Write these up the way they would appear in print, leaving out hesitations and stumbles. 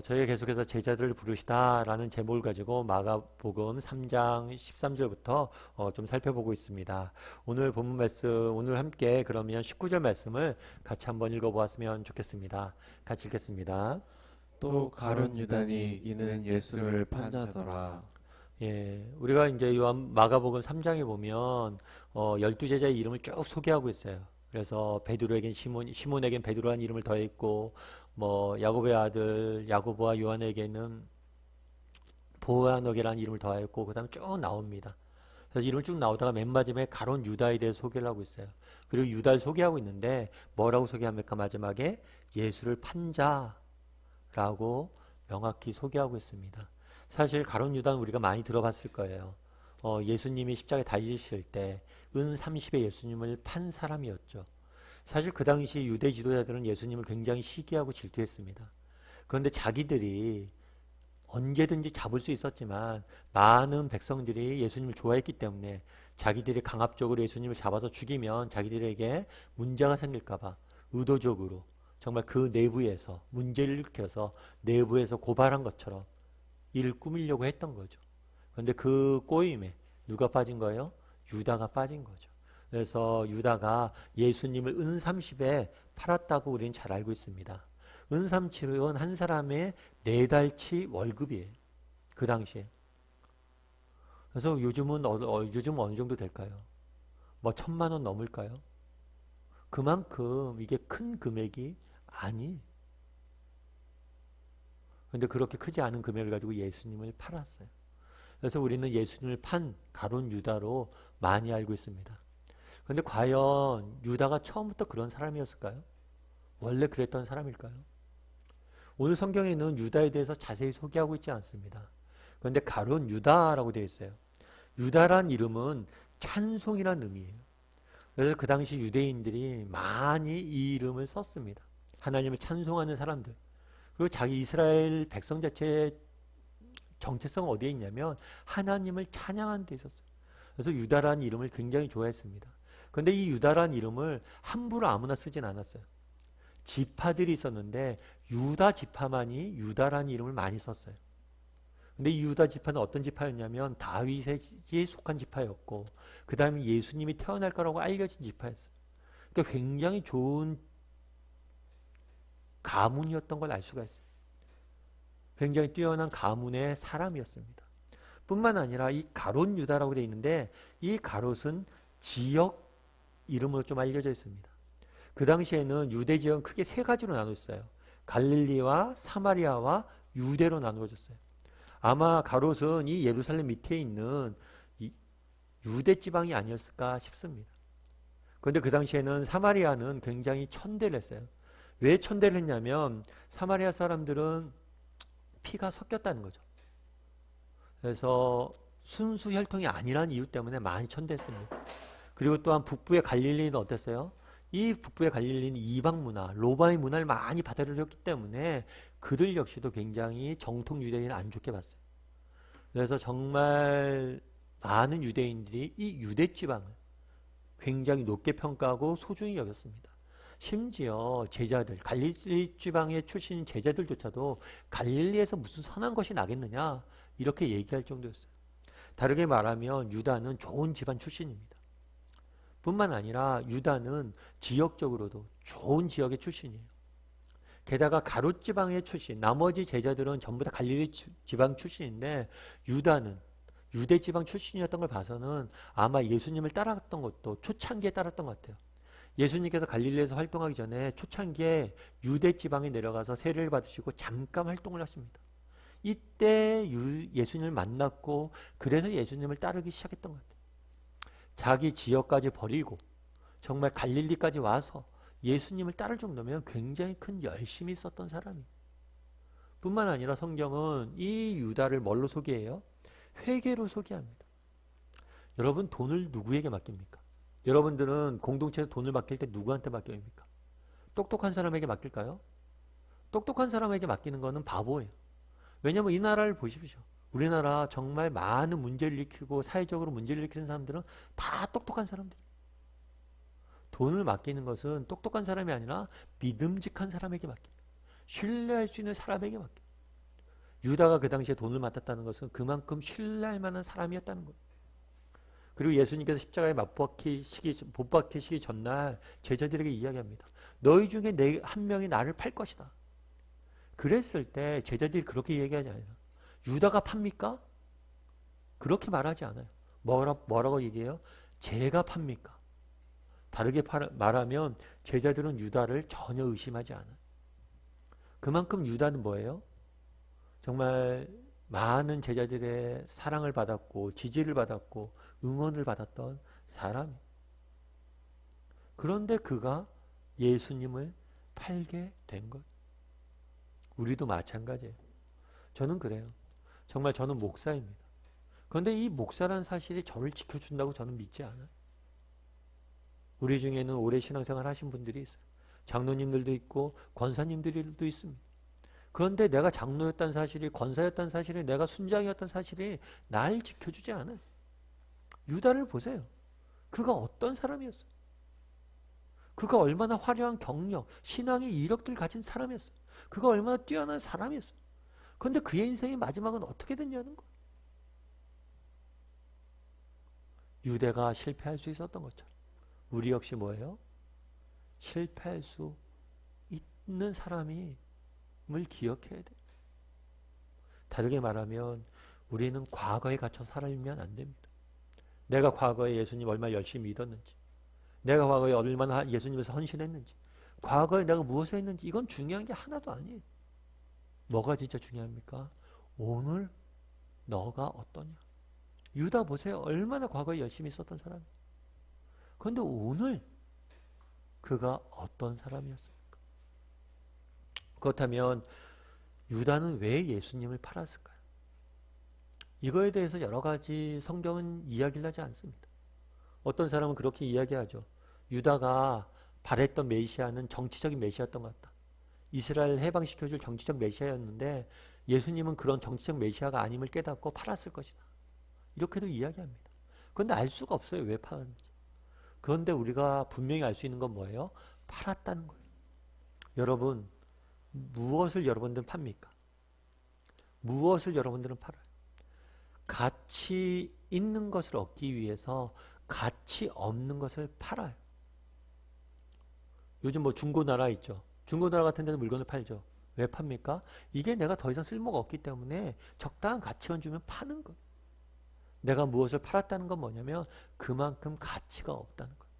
저희가 계속해서 제자들을 부르시다라는 제목을 가지고 마가복음 3장 13절부터 좀 살펴보고 있습니다. 오늘 본문 말씀, 오늘 함께 그러면 19절 말씀을 같이 한번 읽어보았으면 좋겠습니다. 같이 읽겠습니다. 또 가룟 유다니 이는 예수를 판자더라. 예, 우리가 이제 요한 마가복음 3장에 보면 12제자의 이름을 쭉 소개하고 있어요. 그래서 베드로에겐 시몬에겐 베드로라는 이름을 더했고 뭐 야고보의 아들 야고보와 요한에게는 보아너게라는 이름을 더하였고 그다음에 쭉 나옵니다. 그래서 이름을 쭉 나오다가 맨 마지막에 가룟 유다에 대해 소개를 하고 있어요. 그리고 유다를 소개하고 있는데 뭐라고 소개합니까? 마지막에 예수를 판 자라고 명확히 소개하고 있습니다. 사실 가룟 유다는 우리가 많이 들어봤을 거예요. 예수님이 십자가에 달리실 때 은 30에 예수님을 판 사람이었죠. 사실 그 당시 유대 지도자들은 예수님을 굉장히 시기하고 질투했습니다. 그런데 자기들이 언제든지 잡을 수 있었지만 많은 백성들이 예수님을 좋아했기 때문에 자기들이 강압적으로 예수님을 잡아서 죽이면 자기들에게 문제가 생길까봐 의도적으로 정말 그 내부에서 문제를 일으켜서 내부에서 고발한 것처럼 이를 꾸미려고 했던 거죠. 그런데 그 꼬임에 누가 빠진 거예요? 유다가 빠진 거죠. 그래서 유다가 예수님을 은 30에 팔았다고 우리는 잘 알고 있습니다. 은 30은 한 사람의 4달치 월급이에요. 그 당시에. 그래서 요즘은 요즘 어느 정도 될까요? 뭐 1,000만 원 넘을까요? 그만큼 이게 큰 금액이 아니. 그런데 그렇게 크지 않은 금액을 가지고 예수님을 팔았어요. 그래서 우리는 예수님을 판 가룟 유다로 많이 알고 있습니다. 그런데 과연 유다가 처음부터 그런 사람이었을까요? 원래 그랬던 사람일까요? 오늘 성경에는 유다에 대해서 자세히 소개하고 있지 않습니다. 그런데 가룟 유다라고 되어 있어요. 유다란 이름은 찬송이란 의미예요. 그래서 그 당시 유대인들이 많이 이 이름을 썼습니다. 하나님을 찬송하는 사람들. 그리고 자기 이스라엘 백성 자체의 정체성은 어디에 있냐면 하나님을 찬양하는 데 있었어요. 그래서 유다라는 이름을 굉장히 좋아했습니다. 그런데 이 유다라는 이름을 함부로 아무나 쓰진 않았어요. 지파들이 있었는데 유다 지파만이 유다라는 이름을 많이 썼어요. 근데 이 유다 지파는 어떤 지파였냐면 다윗에 속한 지파였고 그 다음에 예수님이 태어날 거라고 알려진 지파였어요. 그러니까 굉장히 좋은 가문이었던 걸 알 수가 있어요. 굉장히 뛰어난 가문의 사람이었습니다. 뿐만 아니라 이 가롯 유다라고 되어 있는데 이 가롯은 지역 이름으로 좀 알려져 있습니다. 그 당시에는 유대 지역은 크게 3가지로 나눴어요. 갈릴리와 사마리아와 유대로 나누어졌어요. 아마 가롯은 이 예루살렘 밑에 있는 이 유대 지방이 아니었을까 싶습니다. 그런데 그 당시에는 사마리아는 굉장히 천대를 했어요. 왜 천대를 했냐면 사마리아 사람들은 피가 섞였다는 거죠. 그래서 순수 혈통이 아니라는 이유 때문에 많이 천대했습니다. 그리고 또한 북부의 갈릴리는 어땠어요? 이 북부의 갈릴리는 이방 문화, 로마의 문화를 많이 받아들였기 때문에 그들 역시도 굉장히 정통 유대인을 안 좋게 봤어요. 그래서 정말 많은 유대인들이 이 유대 지방을 굉장히 높게 평가하고 소중히 여겼습니다. 심지어 제자들, 갈릴리 지방의 출신인 제자들조차도 갈릴리에서 무슨 선한 것이 나겠느냐 이렇게 얘기할 정도였어요. 다르게 말하면 유다는 좋은 집안 출신입니다. 뿐만 아니라 유다는 지역적으로도 좋은 지역의 출신이에요. 게다가 가롯 지방의 출신, 나머지 제자들은 전부 다 갈릴리 지방 출신인데 유다는 유대 지방 출신이었던 걸 봐서는 아마 예수님을 따랐던 것도 초창기에 따랐던 것 같아요. 예수님께서 갈릴리에서 활동하기 전에 초창기에 유대 지방에 내려가서 세례를 받으시고 잠깐 활동을 하십니다. 이때 예수님을 만났고 그래서 예수님을 따르기 시작했던 것 같아요. 자기 지역까지 버리고 정말 갈릴리까지 와서 예수님을 따를 정도면 굉장히 큰 열심이 있었던 사람이에요. 뿐만 아니라 성경은 이 유다를 뭘로 소개해요? 회개로 소개합니다. 여러분 돈을 누구에게 맡깁니까? 여러분들은 공동체에서 돈을 맡길 때 누구한테 맡깁니까? 똑똑한 사람에게 맡길까요? 똑똑한 사람에게 맡기는 거는 바보예요. 왜냐하면 이 나라를 보십시오. 우리나라 정말 많은 문제를 일으키고 사회적으로 문제를 일으키는 사람들은 다 똑똑한 사람들이에요. 돈을 맡기는 것은 똑똑한 사람이 아니라 믿음직한 사람에게 맡깁니다. 신뢰할 수 있는 사람에게 맡깁니다. 유다가 그 당시에 돈을 맡았다는 것은 그만큼 신뢰할 만한 사람이었다는 거예요. 그리고 예수님께서 십자가에 못 박히시기 전날 제자들에게 이야기합니다. 너희 중에 한 명이 나를 팔 것이다. 그랬을 때 제자들이 그렇게 얘기하지 않아요. 유다가 팝니까? 그렇게 말하지 않아요. 뭐라고 얘기해요? 제가 팝니까? 다르게 말하면 제자들은 유다를 전혀 의심하지 않아요. 그만큼 유다는 뭐예요? 정말 많은 제자들의 사랑을 받았고 지지를 받았고 응원을 받았던 사람이에요. 그런데 그가 예수님을 팔게 된 것. 우리도 마찬가지예요. 저는 그래요. 정말 저는 목사입니다. 그런데 이 목사라는 사실이 저를 지켜준다고 저는 믿지 않아요. 우리 중에는 오래 신앙생활 하신 분들이 있어요. 장로님들도 있고 권사님들도 있습니다. 그런데 내가 장로였다는 사실이, 권사였다는 사실이, 내가 순장이었다는 사실이 날 지켜주지 않아요. 유다를 보세요. 그가 어떤 사람이었어요? 그가 얼마나 화려한 경력, 신앙의 이력들을 가진 사람이었어요. 그가 얼마나 뛰어난 사람이었어요. 그런데 그의 인생의 마지막은 어떻게 됐냐는 거예요. 유대가 실패할 수 있었던 것처럼 우리 역시 뭐예요? 실패할 수 있는 사람임을 기억해야 돼요. 다르게 말하면 우리는 과거에 갇혀 살면 안 됩니다. 내가 과거에 예수님 얼마나 열심히 믿었는지, 내가 과거에 얼마나 예수님에서 헌신했는지, 과거에 내가 무엇을 했는지, 이건 중요한 게 하나도 아니에요. 뭐가 진짜 중요합니까? 오늘 너가 어떠냐. 유다 보세요. 얼마나 과거에 열심히 있었던 사람이에요. 그런데 오늘 그가 어떤 사람이었습니까? 그렇다면 유다는 왜 예수님을 팔았을까요? 이거에 대해서 여러 가지 성경은 이야기를 하지 않습니다. 어떤 사람은 그렇게 이야기하죠. 유다가 바랬던 메시아는 정치적인 메시아였던 것 같다. 이스라엘 해방시켜줄 정치적 메시아였는데 예수님은 그런 정치적 메시아가 아님을 깨닫고 팔았을 것이다. 이렇게도 이야기합니다. 그런데 알 수가 없어요. 왜 팔았는지. 그런데 우리가 분명히 알 수 있는 건 뭐예요? 팔았다는 거예요. 여러분, 무엇을 여러분들은 팝니까? 무엇을 여러분들은 팔아요? 가치 있는 것을 얻기 위해서 가치 없는 것을 팔아요. 요즘 뭐 중고나라 있죠. 중고나라 같은 데는 물건을 팔죠. 왜 팝니까? 이게 내가 더 이상 쓸모가 없기 때문에 적당한 가치만 주면 파는 거예요. 내가 무엇을 팔았다는 건 뭐냐면 그만큼 가치가 없다는 거예요.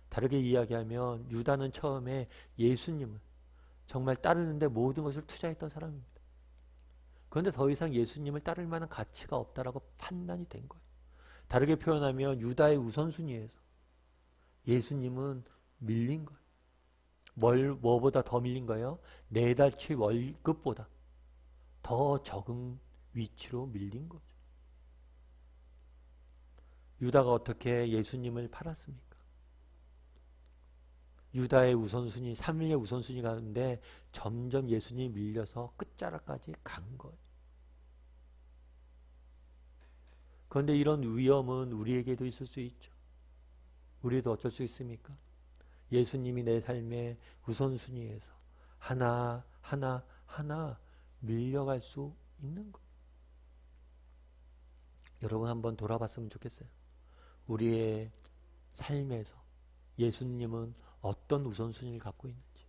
다르게 이야기하면 유다는 처음에 예수님을 정말 따르는데 모든 것을 투자했던 사람입니다. 그런데 더 이상 예수님을 따를 만한 가치가 없다라고 판단이 된 거예요. 다르게 표현하면 유다의 우선순위에서 예수님은 밀린 거예요. 뭐보다 더 밀린 거예요? 4달치 월급보다 더 적은 위치로 밀린 거죠. 유다가 어떻게 예수님을 팔았습니까? 유다의 우선순위, 3위의 우선순위 가는데 점점 예수님이 밀려서 끝자락까지 간 거예요. 그런데 이런 위험은 우리에게도 있을 수 있죠. 우리도 어쩔 수 있습니까? 예수님이 내 삶의 우선순위에서 하나 밀려갈 수 있는 거예요. 여러분 한번 돌아봤으면 좋겠어요. 우리의 삶에서 예수님은 어떤 우선순위를 갖고 있는지,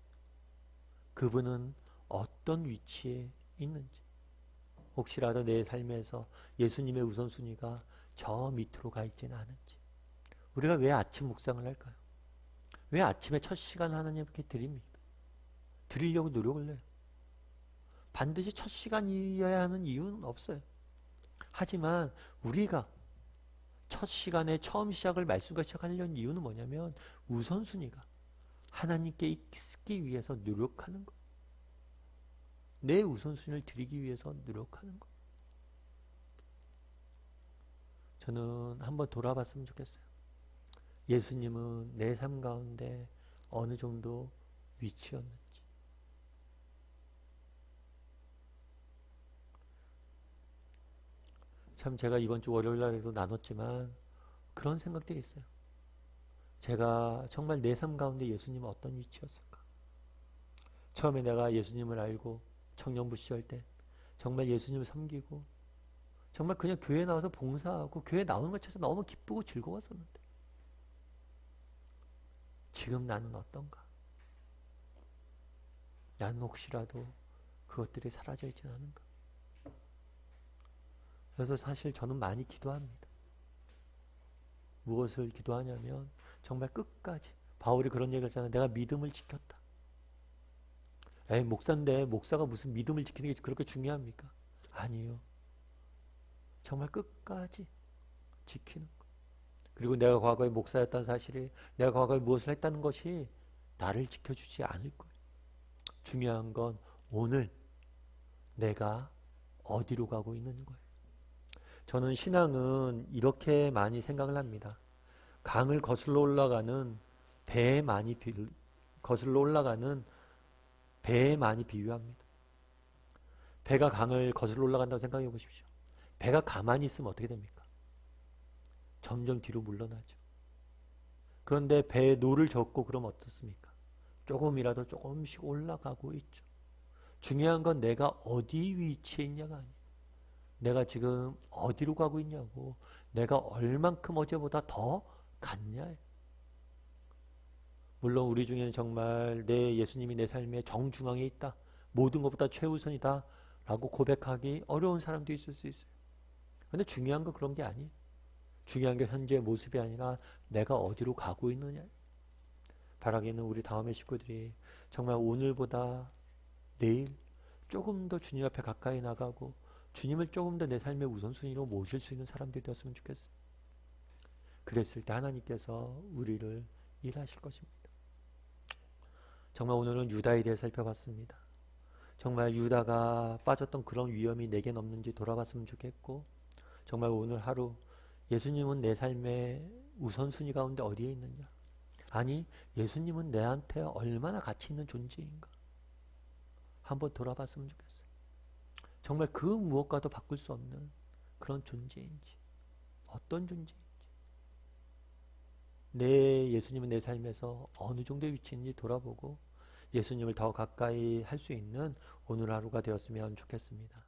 그분은 어떤 위치에 있는지, 혹시라도 내 삶에서 예수님의 우선순위가 저 밑으로 가 있지는 않은지. 우리가 왜 아침 묵상을 할까요? 왜 아침에 첫 시간 하나님께 드립니까? 드리려고 노력을 해요. 반드시 첫 시간이어야 하는 이유는 없어요. 하지만 우리가 첫 시간에 처음 시작을 말씀과 시작하려는 이유는 뭐냐면 우선순위가 하나님께 있기 위해서 노력하는 것. 내 우선순위를 드리기 위해서 노력하는 것. 저는 한번 돌아봤으면 좋겠어요. 예수님은 내 삶 가운데 어느 정도 위치였는지. 참 제가 이번 주 월요일 날에도 나눴지만 그런 생각들이 있어요. 제가 정말 내 삶 가운데 예수님은 어떤 위치였을까? 처음에 내가 예수님을 알고 청년부 시절 때 정말 예수님을 섬기고 정말 그냥 교회 나와서 봉사하고 교회 나오는 것 자체가 너무 기쁘고 즐거웠었는데 지금 나는 어떤가? 나는 혹시라도 그것들이 사라져 있진 않은가? 그래서 사실 저는 많이 기도합니다. 무엇을 기도하냐면 정말 끝까지 바울이 그런 얘기를 했잖아요. 내가 믿음을 지켰다. 에이, 목사인데 목사가 무슨 믿음을 지키는 게 그렇게 중요합니까? 아니요. 정말 끝까지 지키는 것. 그리고 내가 과거에 목사였다는 사실이 내가 과거에 무엇을 했다는 것이 나를 지켜주지 않을 거예요. 중요한 건 오늘 내가 어디로 가고 있는 거예요. 저는 신앙은 이렇게 많이 생각을 합니다. 강을 거슬러 올라가는 배에 많이 거슬러 올라가는 배에 많이 비유합니다. 배가 강을 거슬러 올라간다고 생각해 보십시오. 배가 가만히 있으면 어떻게 됩니까? 점점 뒤로 물러나죠. 그런데 배에 노를 젓고 그러면 어떻습니까? 조금이라도 조금씩 올라가고 있죠. 중요한 건 내가 어디 위치에 있냐가 아니에요. 내가 지금 어디로 가고 있냐고, 내가 얼만큼 어제보다 더 갔냐. 물론 우리 중에는 정말 내 예수님이 내 삶의 정중앙에 있다, 모든 것보다 최우선이다 라고 고백하기 어려운 사람도 있을 수 있어요. 근데 중요한 건 그런 게 아니에요. 중요한 게 현재의 모습이 아니라 내가 어디로 가고 있느냐. 바라기는 우리 다음의 식구들이 정말 오늘보다 내일 조금 더 주님 앞에 가까이 나가고 주님을 조금 더 내 삶의 우선순위로 모실 수 있는 사람들이 되었으면 좋겠어요. 그랬을 때 하나님께서 우리를 일하실 것입니다. 정말 오늘은 유다에 대해 살펴봤습니다. 정말 유다가 빠졌던 그런 위험이 내겐 없는지 돌아봤으면 좋겠고, 정말 오늘 하루 예수님은 내 삶의 우선순위 가운데 어디에 있느냐? 아니, 예수님은 내한테 얼마나 가치 있는 존재인가? 한번 돌아봤으면 좋겠어요. 정말 그 무엇과도 바꿀 수 없는 그런 존재인지, 어떤 존재인지, 내 예수님은 내 삶에서 어느 정도의 위치인지 돌아보고 예수님을 더 가까이 할 수 있는 오늘 하루가 되었으면 좋겠습니다.